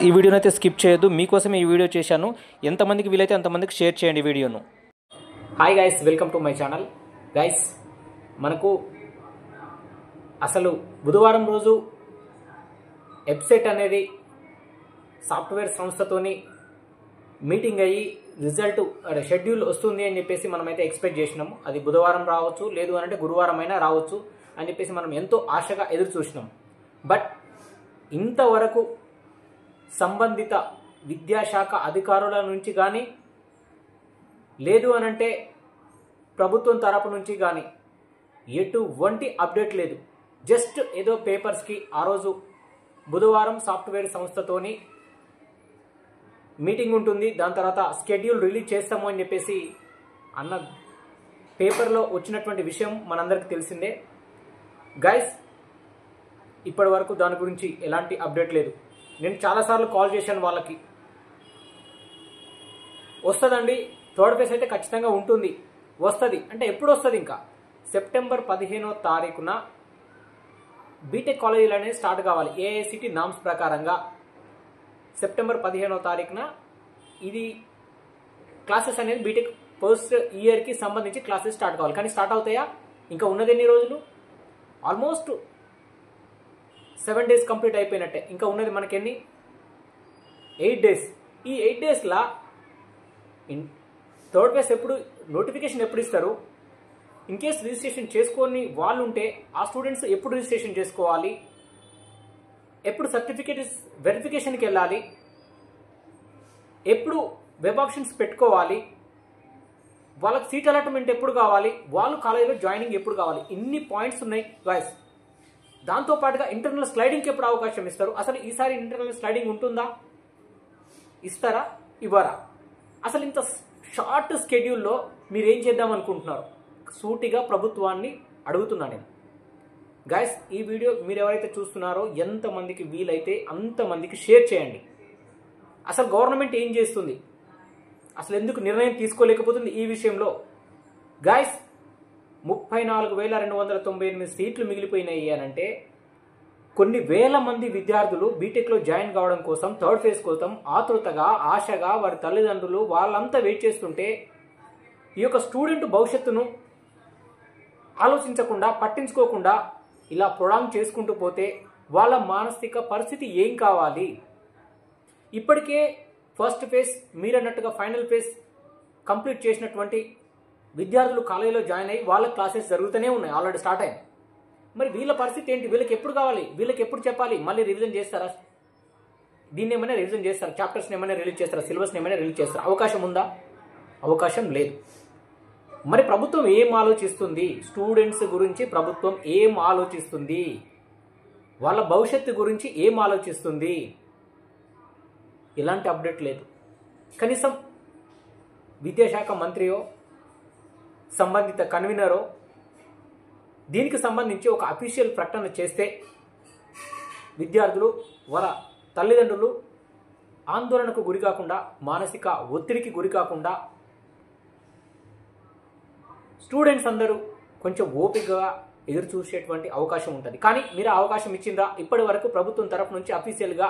ఈ వీడియోని అయితే స్కిప్ చేయొద్దు. మీకోసమే ఈ వీడియో చేశాను. ఎంతమందికి వీలైతే అంతమందికి షేర్ చేయండి వీడియోను. Hi guys, welcome to my channel. Guys, మనకు అసలు బుధవారం రోజు వెబ్సైట్ అనేది సాఫ్ట్వేర్ సంస్థతోని మీటింగ్ అయ్యి రిజల్ట్ షెడ్యూల్ వస్తుంది అని చెప్పేసి మనమైతే ఎక్స్పెక్ట్ చేసినాము. అది బుధవారం రావచ్చు, లేదు అని అంటే గురువారం అయినా రావచ్చు అని చెప్పేసి మనం ఎంతో ఆశగా ఎదురు చూసినాం. బట్ ఇంతవరకు సంబంధిత విద్యాశాఖ అధికారుల నుంచి కానీ, లేదు అనంటే ప్రభుత్వం తరపు నుంచి కానీ ఎటువంటి అప్డేట్ లేదు. జస్ట్ ఏదో పేపర్స్కి ఆ రోజు బుధవారం సాఫ్ట్వేర్ సంస్థతోని మీటింగ్ ఉంటుంది, దాని తర్వాత షెడ్యూల్ రిలీజ్ చేస్తాము అని చెప్పేసి అన్న పేపర్లో వచ్చినటువంటి విషయం మనందరికీ తెలిసిందే. గైస్, ఇప్పటి వరకు దాని గురించి ఎలాంటి అప్డేట్ లేదు. నేను చాలాసార్లు కాల్ చేశాను వాళ్ళకి. వస్తుందండి, థర్డ్ ఫేజ్ అయితే ఖచ్చితంగా ఉంటుంది, వస్తుంది అంటే ఎప్పుడు వస్తుంది? ఇంకా సెప్టెంబర్ 15వ తారీఖున బీటెక్ కాలేజీలు అనేది స్టార్ట్ కావాలి. ఏఐసిటి నామ్స్ ప్రకారంగా సెప్టెంబర్ 15వ తారీఖున ఇది క్లాసెస్ అనేది బీటెక్ ఫస్ట్ ఇయర్కి సంబంధించి క్లాసెస్ స్టార్ట్ కావాలి. కానీ స్టార్ట్ అవుతాయా? ఇంకా ఉన్నది ఎన్ని రోజులు? ఆల్మోస్ట్ 7 days కంప్లీట్ అయిపోయినట్టే. ఇంకా ఉన్నది మనకెన్ని? 8 days. ఈ 8 daysలా థర్డ్ ఫేజ్ ఎప్పుడు నోటిఫికేషన్ ఎప్పుడు ఇస్తారు? ఇన్ కేస్ రిజిస్ట్రేషన్ చేసుకొని వాళ్ళు ఉంటే ఆ స్టూడెంట్స్ ఎప్పుడు రిజిస్ట్రేషన్ చేసుకోవాలి? ఎప్పుడు సర్టిఫికేట్ వెరిఫికేషన్కి వెళ్ళాలి? ఎప్పుడు వెబ్ ఆప్షన్స్ పెట్టుకోవాలి? వాళ్ళకి సీట్ అలాట్మెంట్ ఎప్పుడు కావాలి? వాళ్ళు కాలేజీలో జాయినింగ్ ఎప్పుడు కావాలి? ఇన్ని పాయింట్స్ ఉన్నాయి గాయ్స్. దాంతోపాటుగా ఇంటర్నల్ స్లైడింగ్కి ఎప్పుడు అవకాశం ఇస్తారు? అసలు ఈసారి ఇంటర్నల్ స్లైడింగ్ ఉంటుందా? ఇస్తారా? ఇవ్వరా? అసలు ఇంత షార్ట్ స్కెడ్యూల్లో మీరు ఏం చేద్దాం అనుకుంటున్నారు? సూటిగా ప్రభుత్వాన్ని అడుగుతున్నాను నేను. గైస్, ఈ వీడియో మీరు ఎవరైతే చూస్తున్నారో ఎంతమందికి వీలైతే అంతమందికి షేర్ చేయండి. అసలు గవర్నమెంట్ ఏం చేస్తుంది? అసలు ఎందుకు నిర్ణయం తీసుకోలేకపోతుంది ఈ విషయంలో? గైస్, 34,298 సీట్లు మిగిలిపోయినాయి అనంటే కొన్ని వేల మంది విద్యార్థులు బీటెక్లో జాయిన్ కావడం కోసం, థర్డ్ ఫేజ్ కోసం ఆతృతగా, ఆశగా వారి తల్లిదండ్రులు వాళ్ళంతా వెయిట్ చేస్తుంటే ఈ యొక్క స్టూడెంట్ భవిష్యత్తును ఆలోచించకుండా, పట్టించుకోకుండా ఇలా ప్రొలాంగ్ చేసుకుంటూ పోతే వాళ్ళ మానసిక పరిస్థితి ఏం కావాలి? ఇప్పటికే ఫస్ట్ ఫేజ్ మీరన్నట్టుగా ఫైనల్ ఫేజ్ కంప్లీట్ చేసినటువంటి విద్యార్థులు కాలేజీలో జాయిన్ అయ్యి వాళ్ళ క్లాసెస్ జరుగుతూనే ఉన్నాయి, ఆల్రెడీ స్టార్ట్ అయ్యాయి. మరి వీళ్ళ పరిస్థితి ఏంటి? వీళ్ళకి ఎప్పుడు కావాలి? వీళ్ళకి ఎప్పుడు చెప్పాలి? మళ్ళీ రివిజన్ చేస్తారా? దీన్ని ఏమైనా రివిజన్ చేస్తారా? చాప్టర్స్ని ఏమైనా రిలీజ్ చేస్తారా? సిలబస్ని ఏమైనా రిలీజ్ చేస్తారా? అవకాశం ఉందా? అవకాశం లేదు. మరి ప్రభుత్వం ఏం ఆలోచిస్తుంది? స్టూడెంట్స్ గురించి ప్రభుత్వం ఏం ఆలోచిస్తుంది? వాళ్ళ భవిష్యత్తు గురించి ఏం ఆలోచిస్తుంది? ఎలాంటి అప్డేట్ లేదు. కనీసం విద్యాశాఖ మంత్రియో సంబంధిత కన్వీనరో దీనికి సంబంధించి ఒక అఫీషియల్ ప్రకటన చేస్తే విద్యార్థులు, వాళ్ళ తల్లిదండ్రులు ఆందోళనకు గురి కాకుండా, మానసిక ఒత్తిడికి గురి కాకుండా, స్టూడెంట్స్ అందరూ కొంచెం ఓపికగా ఎదురు చూసేటువంటి అవకాశం ఉంటుంది. కానీ మీరు అవకాశం ఇచ్చిందా? ఇప్పటి వరకు ప్రభుత్వం తరఫు నుంచి అఫీషియల్గా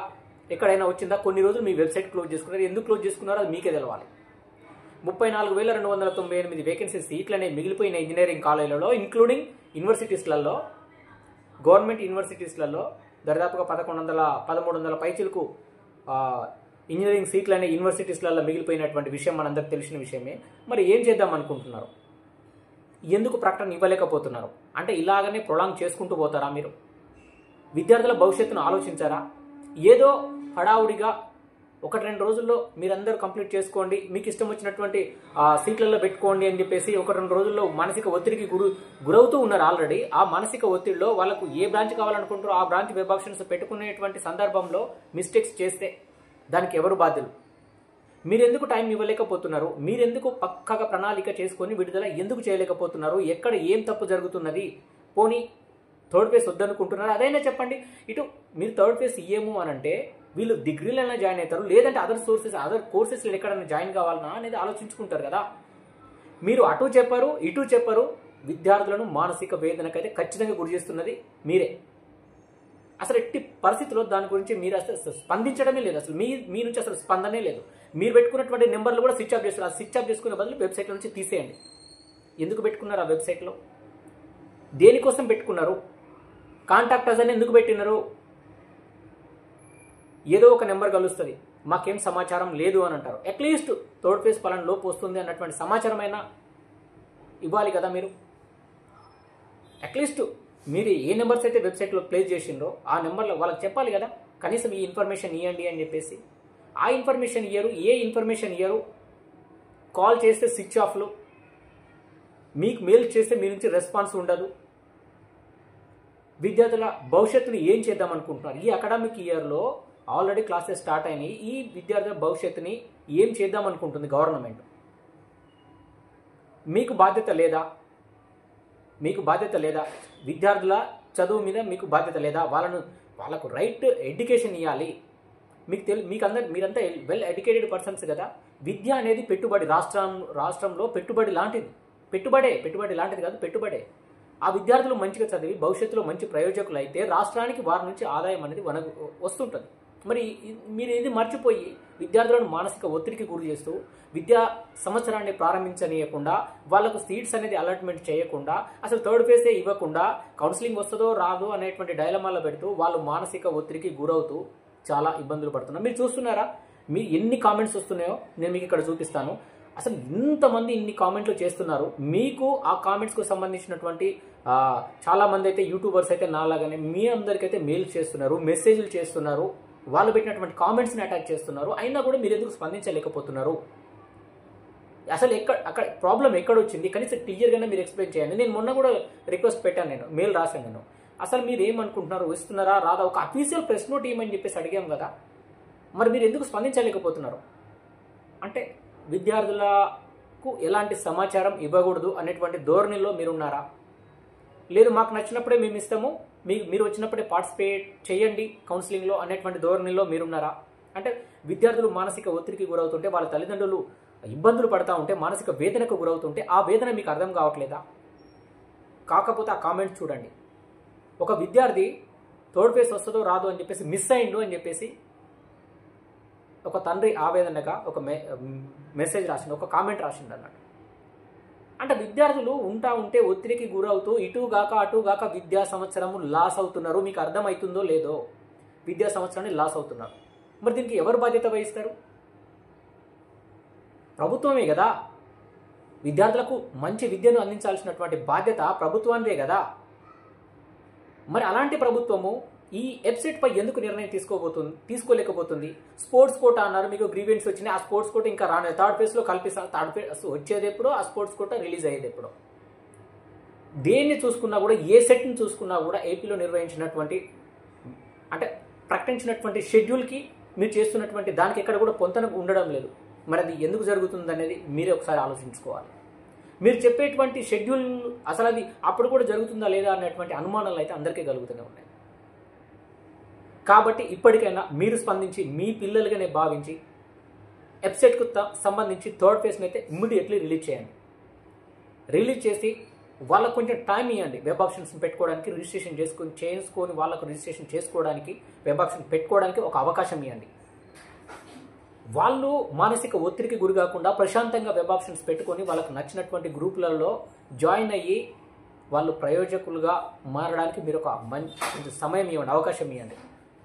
ఎక్కడైనా వచ్చిందా? కొన్ని రోజులు మీ వెబ్సైట్ క్లోజ్ చేసుకున్నారు. ఎందుకు క్లోజ్ చేసుకున్నారో అది మీకే తెలవాలి. 34,298 వేకెన్సీ సీట్లు అనేవి మిగిలిపోయిన ఇంజనీరింగ్ కాలేజీలలో, ఇంక్లూడింగ్ యూనివర్సిటీస్లలో, గవర్నమెంట్ యూనివర్సిటీస్లలో దాదాపుగా 1300 పైచీలకు ఇంజనీరింగ్ సీట్లు అనే యూనివర్సిటీస్లలో మిగిలిపోయినటువంటి విషయం మనందరికి తెలిసిన విషయమే. మరి ఏం చేద్దాం అనుకుంటున్నారు? ఎందుకు ప్రకటన ఇవ్వలేకపోతున్నారు? అంటే ఇలాగనే ప్రొలాంగ్ చేసుకుంటూ పోతారా మీరు? విద్యార్థుల భవిష్యత్తును ఆలోచించారా? ఏదో హడావుడిగా 1-2 రోజుల్లో మీరందరూ కంప్లీట్ చేసుకోండి, మీకు ఇష్టం వచ్చినటువంటి సీట్లలో పెట్టుకోండి అని చెప్పేసి 1-2 రోజుల్లో మానసిక ఒత్తిడికి గురవుతూ ఉన్నారు ఆల్రెడీ. ఆ మానసిక ఒత్తిడిలో వాళ్ళకు ఏ బ్రాంచ్ కావాలనుకుంటారో ఆ బ్రాంచ్ వెబ్ ఆప్షన్స్ పెట్టుకునేటువంటి సందర్భంలో మిస్టేక్స్ చేస్తే దానికి ఎవరు బాధ్యులు? మీరెందుకు టైం ఇవ్వలేకపోతున్నారు? మీరెందుకు పక్కగా ప్రణాళిక చేసుకొని విడుదల ఎందుకు చేయలేకపోతున్నారు? ఎక్కడ ఏం తప్పు జరుగుతున్నది? పోనీ థర్డ్ ఫేజ్ వద్దనుకుంటున్నారు, అదైనా చెప్పండి. ఇటు మీరు థర్డ్ ఫేజ్ ఇయ్యము అని అంటే వీళ్ళు డిగ్రీలైనా జాయిన్ అవుతారు, లేదంటే అదర్ కోర్సెస్లో ఎక్కడైనా జాయిన్ కావాలన్నా అనేది ఆలోచించుకుంటారు కదా. మీరు అటు చెప్పరు, ఇటు చెప్పరు. విద్యార్థులను మానసిక వేదనకైతే ఖచ్చితంగా గురి చేస్తున్నది మీరే. అసలు ఎట్టి పరిస్థితిలో దాని గురించి మీరు అసలు స్పందించడమే లేదు. అసలు మీ నుంచి అసలు స్పందనే లేదు. మీరు పెట్టుకున్నటువంటి నెంబర్లు కూడా స్విచ్ ఆఫ్ చేస్తారు. ఆ స్విచ్ ఆఫ్ చేసుకునే బదులు వెబ్సైట్ నుంచి తీసేయండి. ఎందుకు పెట్టుకున్నారు ఆ వెబ్సైట్లో? దేనికోసం పెట్టుకున్నారు? కాంటాక్ట్ అస్ అని ఎందుకు పెట్టినారు? ఏదో ఒక నెంబర్ కలుస్తుంది, మాకేం సమాచారం లేదు అని అంటారు. అట్లీస్ట్ థర్డ్ ఫేజ్ పలానా లోపు వస్తుంది అన్నటువంటి సమాచారం అయినా ఇవ్వాలి కదా మీరు. అట్లీస్ట్ మీరు ఏ నెంబర్స్ అయితే వెబ్సైట్లో ప్లేస్ చేసిండ్రో ఆ నెంబర్లో వాళ్ళకి చెప్పాలి కదా, కనీసం ఈ ఇన్ఫర్మేషన్ ఇవ్వండి అని చెప్పేసి. ఆ ఇన్ఫర్మేషన్ ఇయ్యరు. ఏ ఇన్ఫర్మేషన్ ఇయ్యరు. కాల్ చేస్తే స్విచ్ ఆఫ్లు, మీకు మెయిల్ చేస్తే మీ నుంచి రెస్పాన్స్ ఉండదు. విద్యార్థుల భవిష్యత్తుని ఏం చేద్దాం అనుకుంటున్నారు? ఈ అకాడమిక్ ఇయర్లో ఆల్రెడీ క్లాసెస్ స్టార్ట్ అయినాయి. ఈ విద్యార్థుల భవిష్యత్తుని ఏం చేద్దాం అనుకుంటుంది గవర్నమెంట్? మీకు బాధ్యత లేదా? మీకు బాధ్యత లేదా? విద్యార్థుల చదువు మీద మీకు బాధ్యత లేదా? వాళ్ళకు రైట్ ఎడ్యుకేషన్ ఇవ్వాలి. మీరంతా వెల్ ఎడ్యుకేటెడ్ పర్సన్స్ కదా. విద్య అనేది పెట్టుబడి. రాష్ట్రంలో పెట్టుబడి లాంటిది. పెట్టుబడి లాంటిది కాదు, పెట్టుబడే. ఆ విద్యార్థులు మంచిగా చదివి భవిష్యత్తులో మంచి ప్రయోజకులు అయితే రాష్ట్రానికి వారి నుంచి ఆదాయం అనేది వస్తుంటుంది. మరి మీరు ఇది మర్చిపోయి విద్యార్థులను మానసిక ఒత్తిడికి గురి చేస్తూ విద్యా సంవత్సరాన్ని ప్రారంభించనీయకుండా, వాళ్ళకు సీట్స్ అనేది అలాట్మెంట్ చేయకుండా, అసలు థర్డ్ ఫేజే ఇవ్వకుండా కౌన్సిలింగ్ వస్తుందో రాదో అనేటువంటి డైలమాలో పెడుతూ వాళ్ళు మానసిక ఒత్తిడికి గురవుతూ చాలా ఇబ్బందులు పడుతున్నారు. మీరు చూస్తున్నారా? మీరు ఎన్ని కామెంట్స్ వస్తున్నాయో నేను మీకు ఇక్కడ చూపిస్తాను. అసలు ఇంతమంది ఇన్ని కామెంట్లు చేస్తున్నారు. మీకు ఆ కామెంట్స్కు సంబంధించినటువంటి చాలామంది అయితే యూట్యూబర్స్ అయితే నాలాగానే మీ అందరికైతే మెయిల్ చేస్తున్నారు, మెసేజ్లు చేస్తున్నారు, వాళ్ళు పెట్టినటువంటి కామెంట్స్ని అటాక్ చేస్తున్నారు. అయినా కూడా మీరు ఎందుకు స్పందించలేకపోతున్నారు? అసలు అక్కడ ప్రాబ్లం ఎక్కడ వచ్చింది? కనీసం క్లియర్గానే మీరు ఎక్స్ప్లెయిన్ చేయండి. నేను మొన్న కూడా రిక్వెస్ట్ పెట్టాను, నేను మెయిల్ రాశాను. నేను అసలు మీరు ఏమనుకుంటున్నారు, ఇస్తున్నారా రాదా? ఒక అఫీషియల్ ప్రెస్ నోట్ ఇవ్వమని చెప్పేసి అడిగాం కదా, మరి మీరు ఎందుకు స్పందించలేకపోతున్నారు? అంటే విద్యార్థులకు ఎలాంటి సమాచారం ఇవ్వకూడదు అనేటువంటి ధోరణిలో మీరున్నారా? లేదు మాకు నచ్చినప్పుడే మేము ఇస్తాము, మీరు వచ్చినప్పుడే పార్టిసిపేట్ చేయండి కౌన్సిలింగ్లో అనేటువంటి ధోరణిలో మీరున్నారా? అంటే విద్యార్థులు మానసిక ఒత్తిడికి గురవుతుంటే, వాళ్ళ తల్లిదండ్రులు ఇబ్బందులు పడతా ఉంటే, మానసిక వేదనకు గురవుతుంటే ఆ వేదన మీకు అర్థం కావట్లేదా? కాకపోతే ఆ కామెంట్ చూడండి. ఒక విద్యార్థి థర్డ్ ఫేజ్ వస్తుందో రాదో అని చెప్పేసి మిస్ అయిండు అని చెప్పేసి ఒక తండ్రి ఆవేదనగా ఒక మెసేజ్ రాసిండు, ఒక కామెంట్ రాసిండు అన్నట్టు. అంటే విద్యార్థులు ఉంటే ఒత్తిడికి గురవుతూ ఇటుగాక అటుగాక విద్యా సంవత్సరము లాస్ అవుతున్నారు. మీకు అర్థమవుతుందో లేదో, విద్యా సంవత్సరాన్ని లాస్ అవుతున్నారు. మరి దీనికి ఎవరు బాధ్యత వహిస్తారు? ప్రభుత్వమే కదా. విద్యార్థులకు మంచి విద్యను అందించాల్సినటువంటి బాధ్యత ప్రభుత్వానిదే కదా. మరి అలాంటి ప్రభుత్వము ఈ వెబ్సైట్పై ఎందుకు నిర్ణయం తీసుకోలేకపోతుంది? స్పోర్ట్స్ కోటా అన్నారు, మీకు గ్రీవెన్స్ వచ్చినాయి. ఆ స్పోర్ట్స్ కోటా ఇంకా రాలేదు. థర్డ్ ఫేజ్లో కల్పిస్తారు. థర్డ్ ఫేజ్ వచ్చేది ఎప్పుడో, ఆ స్పోర్ట్స్ కోటా రిలీజ్ అయ్యేది ఎప్పుడో. దేన్ని చూసుకున్నా కూడా, ఏ సెట్ని చూసుకున్నా కూడా ఏపీలో నిర్వహించినటువంటి అంటే ప్రకటించినటువంటి షెడ్యూల్కి మీరు చేస్తున్నటువంటి దానికి ఎక్కడ కూడా పొంతన ఉండడం లేదు. మరి అది ఎందుకు జరుగుతుంది అనేది మీరే ఒకసారి ఆలోచించుకోవాలి. మీరు చెప్పేటువంటి షెడ్యూల్ అసలు అది అప్పుడు కూడా జరుగుతుందా లేదా అనేటువంటి అనుమానాలు అయితే అందరికీ కలుగుతూనే ఉన్నాయి. కాబట్టి ఇప్పటికైనా మీరు స్పందించి మీ పిల్లలుగానే భావించి వెబ్సైట్కు సంబంధించి థర్డ్ ఫేజ్ని అయితే ఇమ్మీడియట్లీ రిలీజ్ చేయండి. రిలీజ్ చేసి వాళ్ళకు కొంచెం టైం ఇవ్వండి. వెబ్ ఆప్షన్స్ పెట్టుకోవడానికి, రిజిస్ట్రేషన్ చేసుకొని వాళ్ళకు రిజిస్ట్రేషన్ చేసుకోవడానికి, వెబ్ ఆప్షన్ పెట్టుకోవడానికి ఒక అవకాశం ఇవ్వండి. వాళ్ళు మానసిక ఒత్తిడికి గురి కాకుండా ప్రశాంతంగా వెబ్ ఆప్షన్స్ పెట్టుకొని వాళ్ళకు నచ్చినటువంటి గ్రూపులలో జాయిన్ అయ్యి వాళ్ళు ప్రయోజకులుగా మారడానికి మీరు ఒక మంచి సమయం ఇవ్వండి, అవకాశం ఇవ్వండి.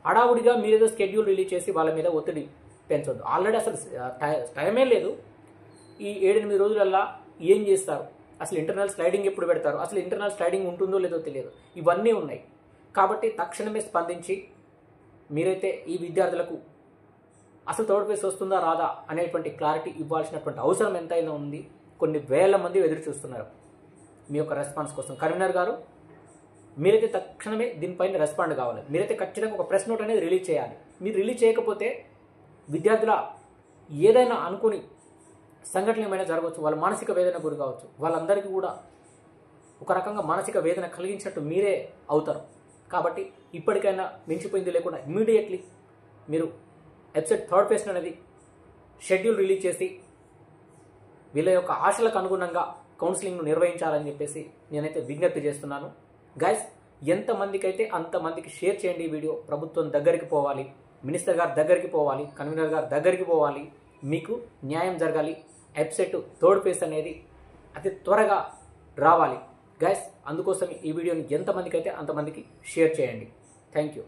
హడావుడిగా మీరేదో స్కెడ్యూల్ రిలీజ్ చేసి వాళ్ళ మీద ఒత్తిడి పెంచొద్దు. ఆల్రెడీ అసలు టైమే లేదు. ఈ 7-8 రోజులల్లా ఏం చేస్తారు? అసలు ఇంటర్నల్ స్లైడింగ్ ఎప్పుడు పెడతారు? అసలు ఇంటర్నల్ స్లైడింగ్ ఉంటుందో లేదో తెలియదు. ఇవన్నీ ఉన్నాయి. కాబట్టి తక్షణమే స్పందించి మీరైతే ఈ విద్యార్థులకు అసలు థర్డ్ ఫేజ్ వస్తుందా రాదా అనేటువంటి క్లారిటీ ఇవ్వాల్సినటువంటి అవసరం ఎంతైనా ఉంది. కొన్ని వేల మంది ఎదురు చూస్తున్నారు మీ యొక్క రెస్పాన్స్ కోసం. కన్వీనర్ గారు, మీరైతే తక్షణమే దీనిపైన రెస్పాండ్ కావాలి. మీరైతే ఖచ్చితంగా ఒక ప్రెస్ నోట్ అనేది రిలీజ్ చేయాలి. మీరు రిలీజ్ చేయకపోతే విద్యార్థుల ఏదైనా అనుకుని సంఘటనలు ఏమైనా జరగవచ్చు, వాళ్ళ మానసిక వేదన గురి కావచ్చు. వాళ్ళందరికీ కూడా ఒక రకంగా మానసిక వేదన కలిగించినట్టు మీరే అవుతారు. కాబట్టి ఇప్పటికైనా మించిపోయింది లేకుండా ఇమ్మీడియట్లీ మీరు వెబ్సైట్ థర్డ్ ఫేజ్ అనేది షెడ్యూల్ రిలీజ్ చేసి వీళ్ళ యొక్క ఆశలకు అనుగుణంగా కౌన్సిలింగ్ను నిర్వహించాలని చెప్పేసి నేనైతే విజ్ఞప్తి చేస్తున్నాను. గైస్, ఎంతమందికి అయితే అంతమందికి షేర్ చేయండి. ఈ వీడియో ప్రభుత్వం దగ్గరికి పోవాలి, మినిస్టర్ గారి దగ్గరికి పోవాలి, కన్వీనర్ గారి దగ్గరికి పోవాలి, మీకు న్యాయం జరగాలి. వెబ్సైట్ థర్డ్ ఫేజ్ అనేది అతి త్వరగా రావాలి గైస్. అందుకోసం ఈ వీడియోని ఎంతమందికి అయితే అంతమందికి షేర్ చేయండి. Thank you.